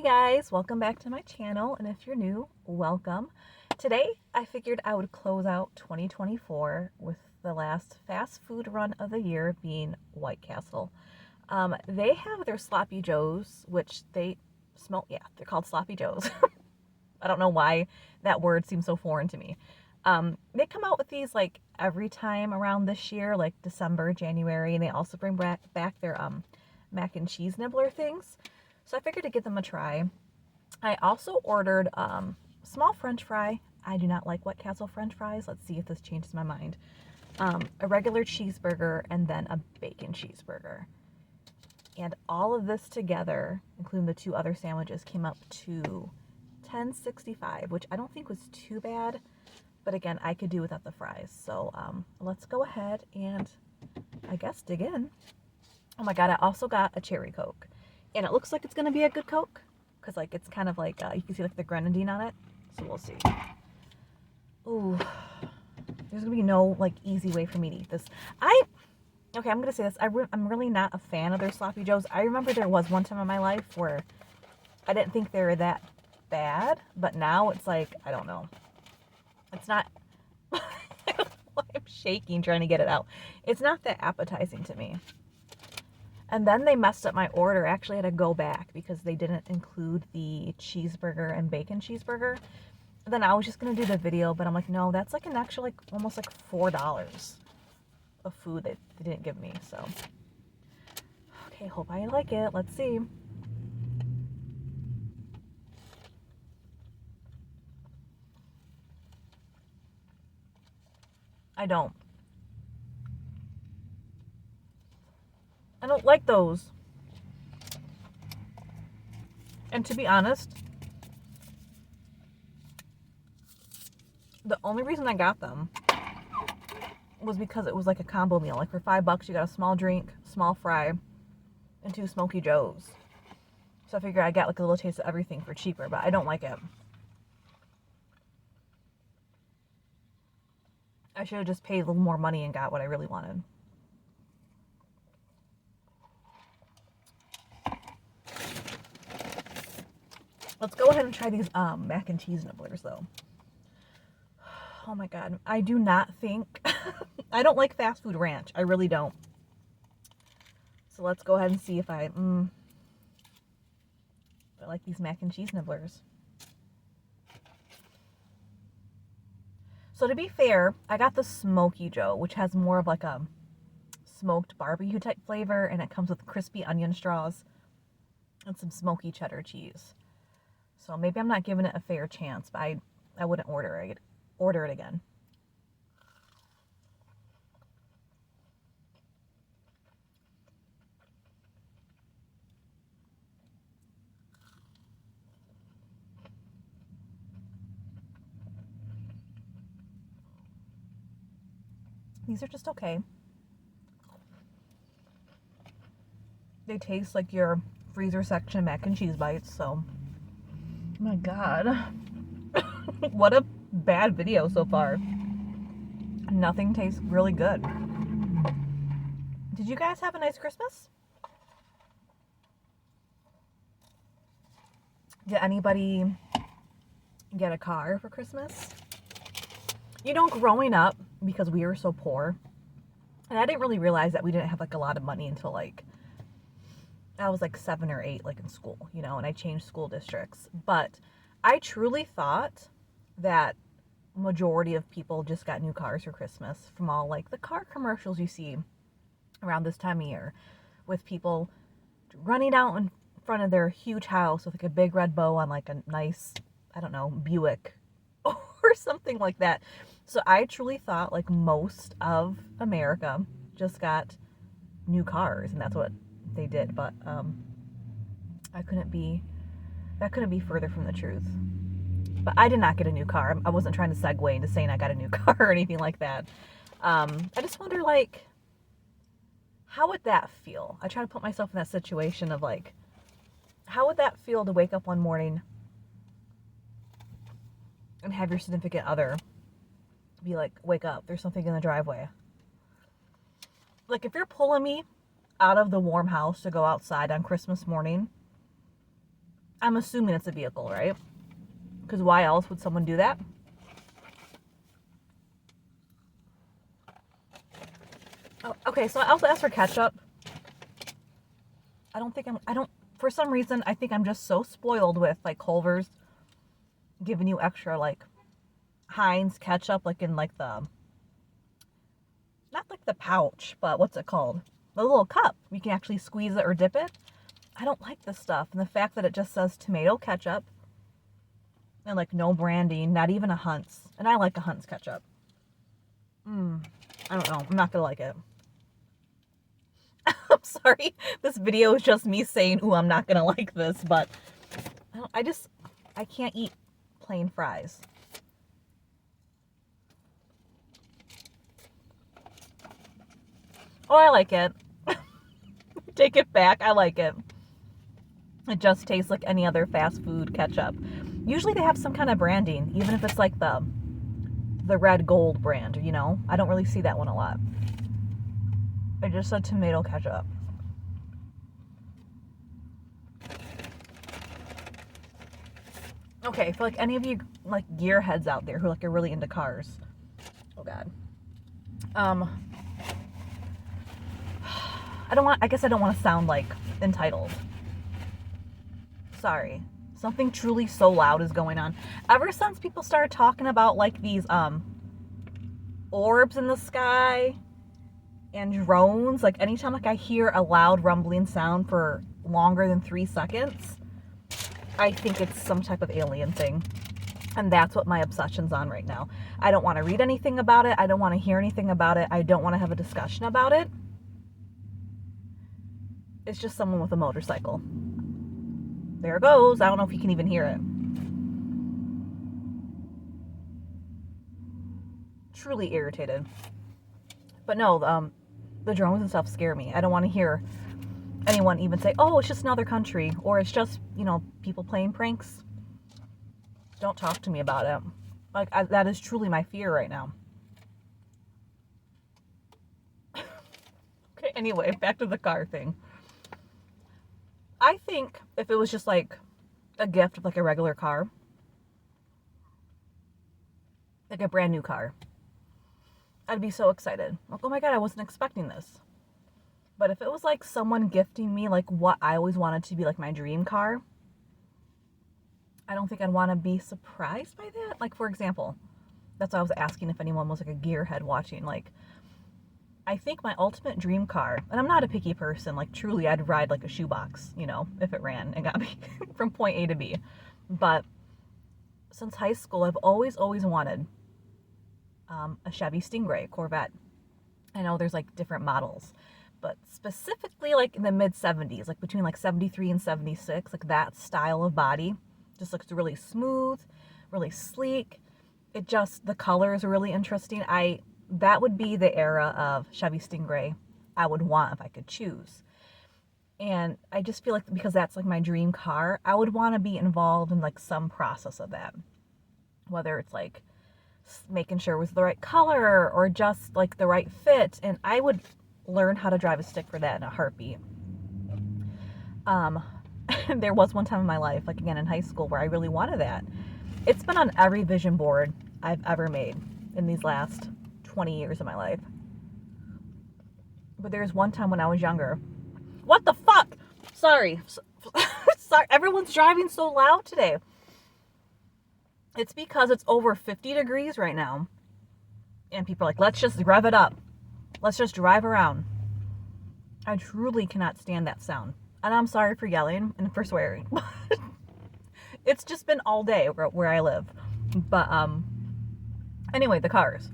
Hey guys, welcome back to my channel, and if you're new, welcome. Today I figured I would close out 2024 with the last fast food run of the year being White Castle. They have their Sloppy Joes, which they smell, yeah, they're called Sloppy Joes. I don't know why that word seems so foreign to me. They come out with these like every time around this year, like December, January, and they also bring back their mac and cheese nibbler things. So I figured to give them a try. I also ordered small French fry. I do not like White Castle French fries. Let's see if this changes my mind. A regular cheeseburger and then a bacon cheeseburger. And all of this together, including the two other sandwiches, came up to $10.65, which I don't think was too bad. But again, I could do without the fries. So let's go ahead and I guess dig in. Oh my God, I also got a cherry Coke. And it looks like it's going to be a good Coke. Because like it's kind of like, you can see like the grenadine on it. So we'll see. Ooh. There's going to be no like easy way for me to eat this. Okay, I'm going to say this. I'm really not a fan of their Sloppy Joes. I remember there was one time in my life where I didn't think they were that bad. But now it's like, I don't know. It's not, I'm shaking trying to get it out. It's not that appetizing to me. And then they messed up my order. I actually had to go back because they didn't include the cheeseburger and bacon cheeseburger. And then I was just going to do the video, but I'm like, no, that's like an extra, like almost like $4 of food that they didn't give me. So, okay, hope I like it. Let's see. I don't like those. And to be honest, the only reason I got them was because it was like a combo meal. Like for $5, you got a small drink, small fry, and 2 Smoky Joes. So I figured I got like a little taste of everything for cheaper, but I don't like it. I should have just paid a little more money and got what I really wanted. Let's go ahead and try these mac and cheese nibblers though. Oh my God. I do not think, I don't like fast food ranch. I really don't. So let's go ahead and see if I like these mac and cheese nibblers. So to be fair, I got the Smoky Joe, which has more of like a smoked barbecue type flavor, and it comes with crispy onion straws and some smoky cheddar cheese. So maybe I'm not giving it a fair chance, but I wouldn't order it again. These are just okay. They taste like your freezer section mac and cheese bites, so. Oh my God. What a bad video so far. Nothing tastes really good. Did you guys have a nice Christmas? Did anybody get a car for Christmas? You know, growing up, because we were so poor, and I didn't really realize that we didn't have like a lot of money until like I was like 7 or 8, like in school, you know, and I changed school districts. But I truly thought that majority of people just got new cars for Christmas from all like the car commercials you see around this time of year with people running out in front of their huge house with like a big red bow on like a nice, I don't know, Buick or something like that. So I truly thought like most of America just got new cars and that's what they did, but that couldn't be further from the truth. But I did not get a new car. I wasn't trying to segue into saying I got a new car or anything like that. I just wonder, like, how would that feel? I try to put myself in that situation of like, how would that feel to wake up one morning and have your significant other be like, wake up, there's something in the driveway. Like if you're pulling me out of the warm house to go outside on Christmas morning I'm assuming it's a vehicle, right? Because why else would someone do that? Oh, okay, so I also asked for ketchup. For some reason, I think I'm just so spoiled with like Culver's giving you extra like Heinz ketchup, like in like the, not like the pouch, but what's it called? The little cup. You can actually squeeze it or dip it. I don't like this stuff. And the fact that it just says tomato ketchup and like no branding, not even a Hunt's. And I like a Hunt's ketchup. I don't know. I'm not going to like it. I'm sorry. This video is just me saying, ooh, I'm not going to like this, but I can't eat plain fries. Oh, I like it. Take it back. I like it. It just tastes like any other fast food ketchup. Usually they have some kind of branding, even if it's like the red gold brand, you know? I don't really see that one a lot. It just said tomato ketchup. Okay, for like any of you like gearheads out there who like are really into cars. Oh God. I guess I don't want to sound like entitled. Sorry. Something truly so loud is going on. Ever since people started talking about like these orbs in the sky and drones, like anytime like I hear a loud rumbling sound for longer than 3 seconds, I think it's some type of alien thing. And that's what my obsession's on right now. I don't want to read anything about it. I don't want to hear anything about it. I don't want to have a discussion about it. It's just someone with a motorcycle. There it goes. I don't know if you can even hear it. Truly irritated. But no, the drones and stuff scare me. I don't want to hear anyone even say, oh, it's just another country, or it's just, you know, people playing pranks. Don't talk to me about it. Like, that is truly my fear right now. Okay, anyway, back to the car thing. I think if it was just like a gift of like a regular car, like a brand new car, I'd be so excited. Like, oh my God, I wasn't expecting this. But if it was like someone gifting me like what I always wanted to be like my dream car, I don't think I'd want to be surprised by that. Like, for example, that's why I was asking if anyone was like a gearhead watching. Like, I think my ultimate dream car, and I'm not a picky person, like truly I'd ride like a shoebox, you know, if it ran and got me from point A to B. But since high school, I've always wanted a Chevy Stingray Corvette. I know there's like different models, but specifically like in the mid 70s, like between like 73 and 76, like that style of body just looks really smooth, really sleek. The colors are really interesting. That would be the era of Chevy Stingray I would want if I could choose. And I just feel like because that's like my dream car, I would want to be involved in like some process of that. Whether it's like making sure it was the right color or just like the right fit. And I would learn how to drive a stick for that in a heartbeat. There was one time in my life, like again in high school, where I really wanted that. It's been on every vision board I've ever made in these last 20 years of my life. But there's one time when I was younger. What the fuck? Sorry. Sorry. Everyone's driving so loud today. It's because it's over 50 degrees right now. And people are like, let's just rev it up. Let's just drive around. I truly cannot stand that sound. And I'm sorry for yelling and for swearing. It's just been all day where I live. But anyway, the cars.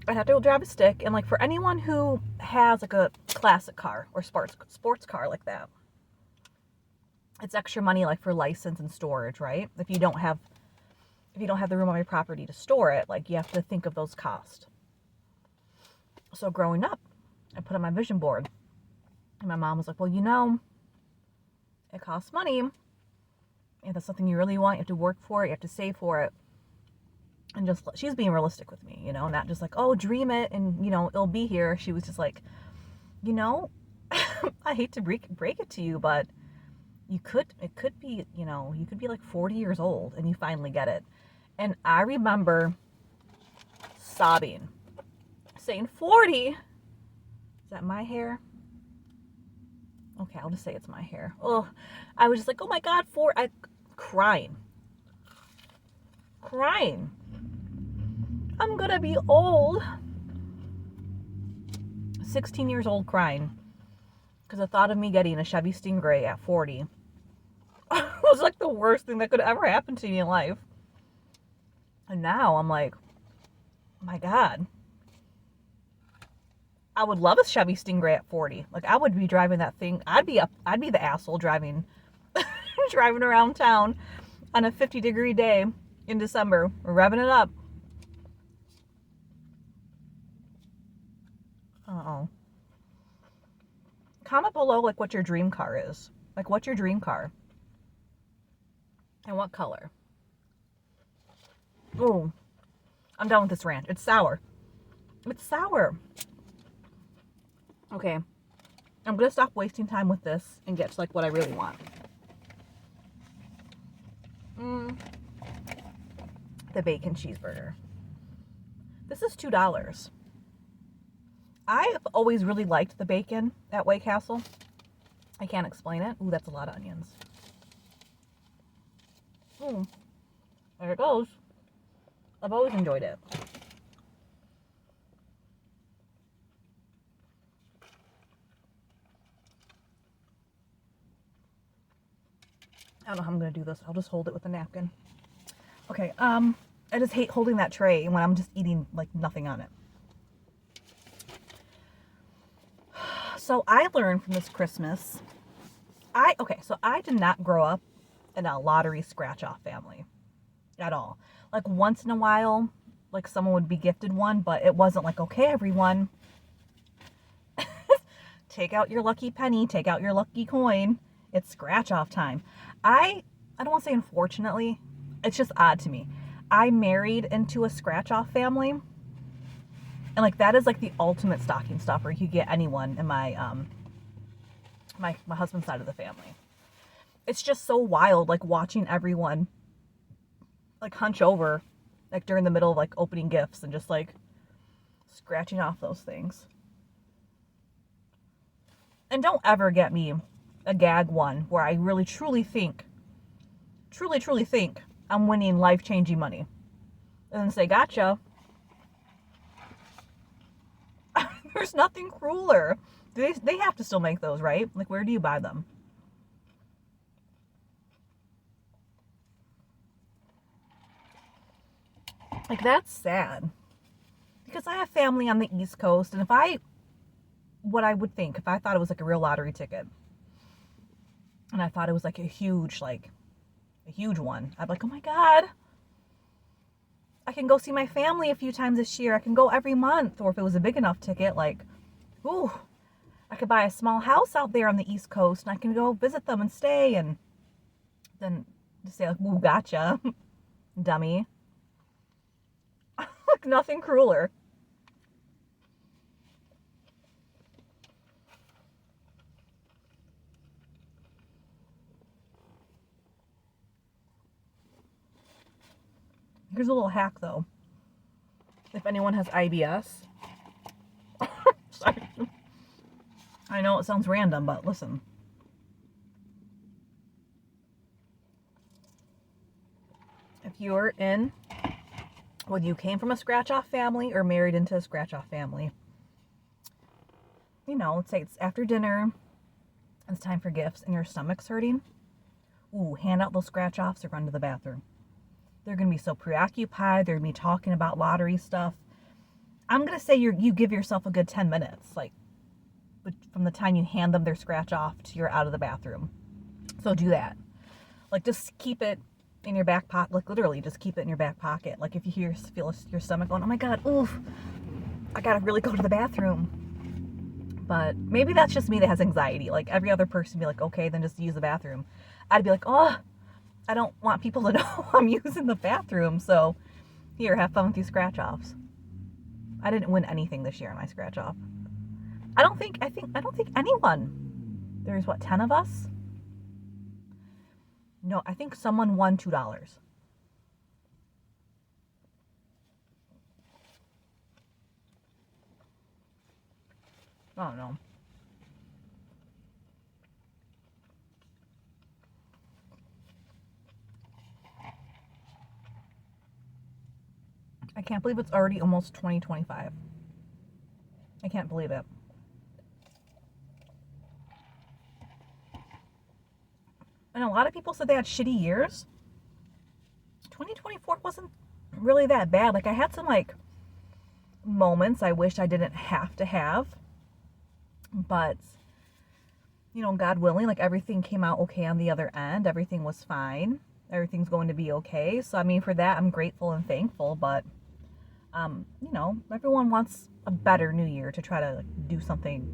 I'd have to go drive a stick, and like for anyone who has like a classic car or sports car like that, it's extra money like for license and storage, right? If you don't have the room on your property to store it, like you have to think of those costs. So growing up, I put on my vision board, and my mom was like, well, you know, it costs money. If that's something you really want, you have to work for it, you have to save for it. And just, she's being realistic with me, you know, not just like, oh, dream it and, you know, it'll be here. She was just like, you know, I hate to break it to you, but it could be, you could be like 40 years old and you finally get it. And I remember sobbing, saying, 40? Is that my hair? Okay, I'll just say it's my hair. Oh, I was just like, oh my God, crying. I'm gonna be old. 16 years old crying because the thought of me getting a Chevy Stingray at 40 was like the worst thing that could ever happen to me in life. And now I'm like, oh my God, I would love a Chevy Stingray at 40. Like, I would be driving that thing. I'd be the asshole driving around town on a 50-degree day in December, revving it up. Uh-oh. Comment below, like, what your dream car is. Like, what's your dream car? And what color? Oh, I'm done with this rant. It's sour. It's sour. Okay. I'm going to stop wasting time with this and get to, like, what I really want. The bacon cheeseburger. This is $2. I've always really liked the bacon at White Castle. I can't explain it. Ooh, that's a lot of onions. Ooh, there it goes. I've always enjoyed it. I don't know how I'm going to do this. I'll just hold it with a napkin. Okay, I just hate holding that tray when I'm just eating, like, nothing on it. So I learned from this Christmas, so I did not grow up in a lottery scratch-off family at all. Like, once in a while, like, someone would be gifted one, but it wasn't like, okay, everyone, take out your lucky penny, take out your lucky coin. It's scratch-off time. I don't want to say unfortunately, it's just odd to me. I married into a scratch-off family. And, like, that is, like, the ultimate stocking stuffer you could get anyone in my my husband's side of the family. It's just so wild, like, watching everyone, like, hunch over, like, during the middle of, like, opening gifts and just, like, scratching off those things. And don't ever get me a gag one where I really, truly think I'm winning life-changing money. And then say, gotcha. There's nothing crueler. They have to still make those, right? Like, where do you buy them? Like, that's sad. Because I have family on the East Coast, and what I would think, if I thought it was like a real lottery ticket, and I thought it was like a huge one, I'd be like, oh my God, I can go see my family a few times this year. I can go every month. Or if it was a big enough ticket, like, ooh, I could buy a small house out there on the East Coast and I can go visit them and stay, and then just say, like, ooh, gotcha, dummy. Like, nothing crueler. Here's a little hack, though. If anyone has IBS. Sorry. I know it sounds random, but listen. If you're whether you came from a scratch-off family or married into a scratch-off family, you know, let's say it's after dinner, and it's time for gifts, and your stomach's hurting, ooh, hand out those scratch-offs or run to the bathroom. They're going to be so preoccupied. They're going to be talking about lottery stuff. I'm going to say you give yourself a good 10 minutes, like, from the time you hand them their scratch off to you're out of the bathroom. So do that. Like, just keep it in your back pocket. Like, literally, just keep it in your back pocket. Like, if you feel your stomach going, oh my God, oof, I got to really go to the bathroom. But maybe that's just me that has anxiety. Like, every other person would be like, okay, then just use the bathroom. I'd be like, oh, I don't want people to know I'm using the bathroom, so here, have fun with these scratch-offs. I didn't win anything this year on my scratch-off. I don't think anyone. There's, what, 10 of us? No, I think someone won $2. I don't know. I can't believe it's already almost 2025. I can't believe it. And a lot of people said they had shitty years. 2024 wasn't really that bad. Like, I had some, like, moments I wish I didn't have to have. But, you know, God willing, like, everything came out okay on the other end. Everything was fine. Everything's going to be okay. So, I mean, for that, I'm grateful and thankful. But, you know, everyone wants a better new year to try to, like, do something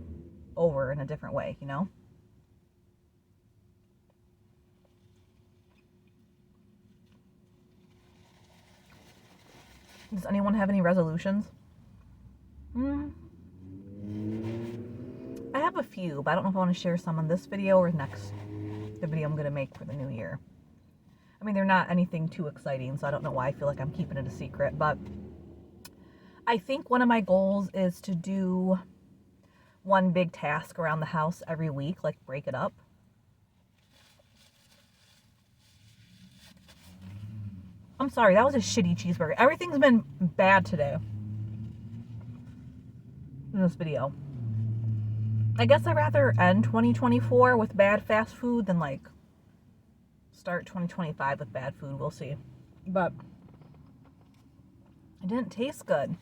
over in a different way, you know? Does anyone have any resolutions? I have a few, but I don't know if I want to share some in this video or the video I'm going to make for the new year. I mean, they're not anything too exciting, so I don't know why I feel like I'm keeping it a secret, but I think one of my goals is to do one big task around the house every week, like break it up. I'm sorry, that was a shitty cheeseburger. Everything's been bad today in this video. I guess I'd rather end 2024 with bad fast food than, like, start 2025 with bad food. We'll see. But it didn't taste good.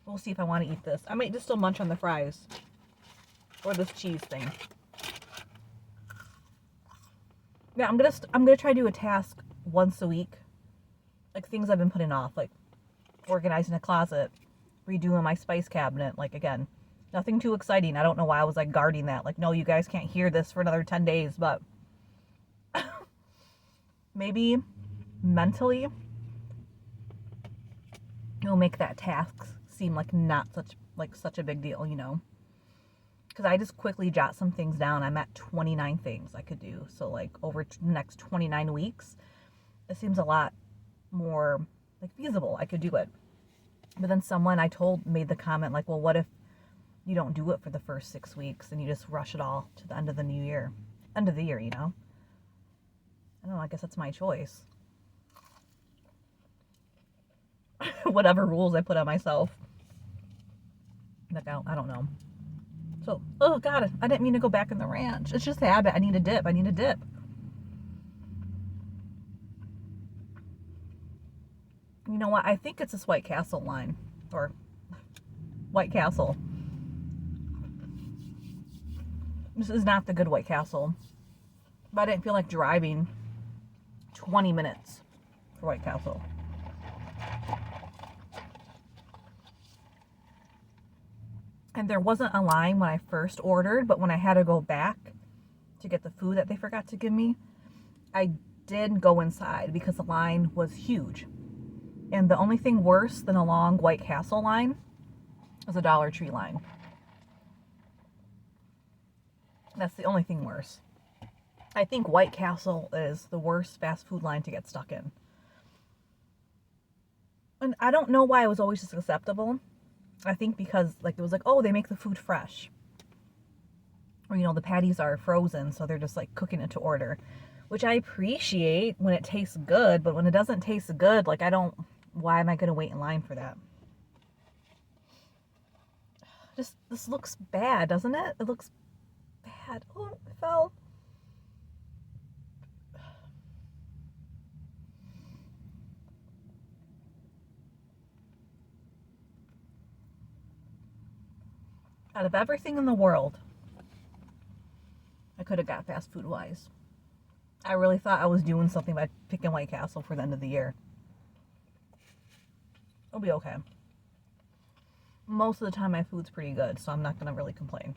We'll see if I want to eat this. I might just still munch on the fries or this cheese thing. Yeah, I'm gonna try to do a task once a week, like things I've been putting off, like organizing a closet, redoing my spice cabinet. Like, again, nothing too exciting. I don't know why I was like guarding that. Like, no, you guys can't hear this for another 10 days, but maybe mentally it'll make that task seem like not such a big deal, you know? Because I just quickly jot some things down. I'm at 29 things I could do. So, like, over the next 29 weeks, it seems a lot more, like, feasible. I could do it. But then someone I told made the comment, like, well, what if you don't do it for the first 6 weeks and you just rush it all to the end of the new year? End of the year, you know? I don't know. I guess that's my choice. Whatever rules I put on myself. Like, I don't know. So, oh God, I didn't mean to go back in the ranch. It's just habit. I need a dip. You know what? I think it's this White Castle line. Or White Castle. This is not the good White Castle. But I didn't feel like driving 20 minutes for White Castle. And there wasn't a line when I first ordered, but when I had to go back to get the food that they forgot to give me, I did go inside because the line was huge. And the only thing worse than a long White Castle line is a Dollar Tree line. That's the only thing worse. I think White Castle is the worst fast food line to get stuck in. And I don't know why it was always just acceptable. I think because, like, it was like, oh, they make the food fresh. Or, you know, the patties are frozen, so they're just, like, cooking it to order. Which I appreciate when it tastes good, but when it doesn't taste good, like, why am I going to wait in line for that? This looks bad, doesn't it? It looks bad. Oh, it fell. Out of everything in the world, I could have got fast food wise. I really thought I was doing something by picking White Castle for the end of the year. It'll be okay. Most of the time my food's pretty good, so I'm not going to really complain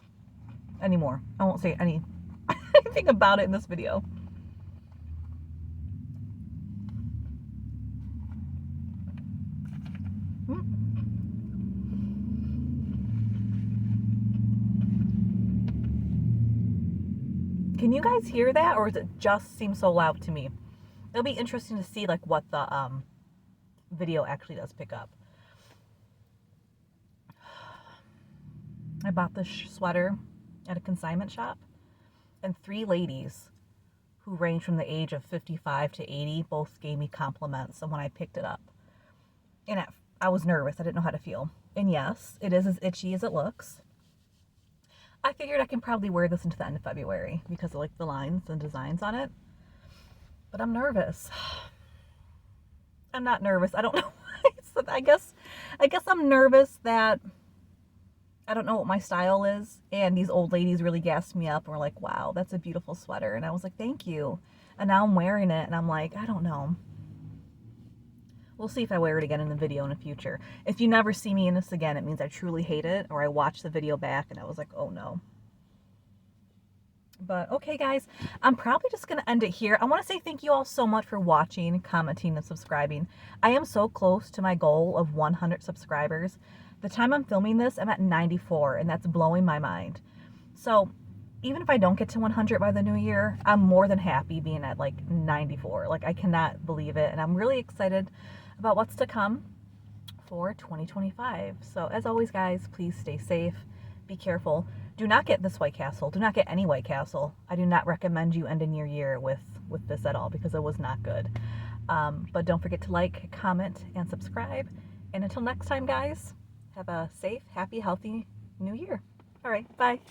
anymore. I won't say anything about it in this video. Can you guys hear that, or does it just seem so loud to me? It'll be interesting to see like what the video actually does pick up. I bought this sweater at a consignment shop, and 3 ladies who range from the age of 55 to 80 both gave me compliments when I picked it up. And I was nervous. I didn't know how to feel. And yes, it is as itchy as it looks. I figured I can probably wear this into the end of February because I like the lines and designs on it. But I'm nervous. I'm not nervous. I don't know why. So I guess I'm nervous that I don't know what my style is. And these old ladies really gassed me up and were like, wow, that's a beautiful sweater. And I was like, thank you. And now I'm wearing it and I'm like, I don't know. We'll see if I wear it again in the video in the future. If you never see me in this again, it means I truly hate it, or I watched the video back and I was like, oh no. But okay, guys, I'm probably just going to end it here. I want to say thank you all so much for watching, commenting, and subscribing. I am so close to my goal of 100 subscribers. The time I'm filming this, I'm at 94, and that's blowing my mind. So even if I don't get to 100 by the new year, I'm more than happy being at like 94. Like, I cannot believe it, and I'm really excited about what's to come for 2025. So as always, guys, please stay safe, be careful. Do not get this White Castle. Do not get any White Castle. I do not recommend you ending your year with this at all, because it was not good. But don't forget to like, comment, and subscribe. And until next time, guys, have a safe, happy, healthy new year. All right, bye.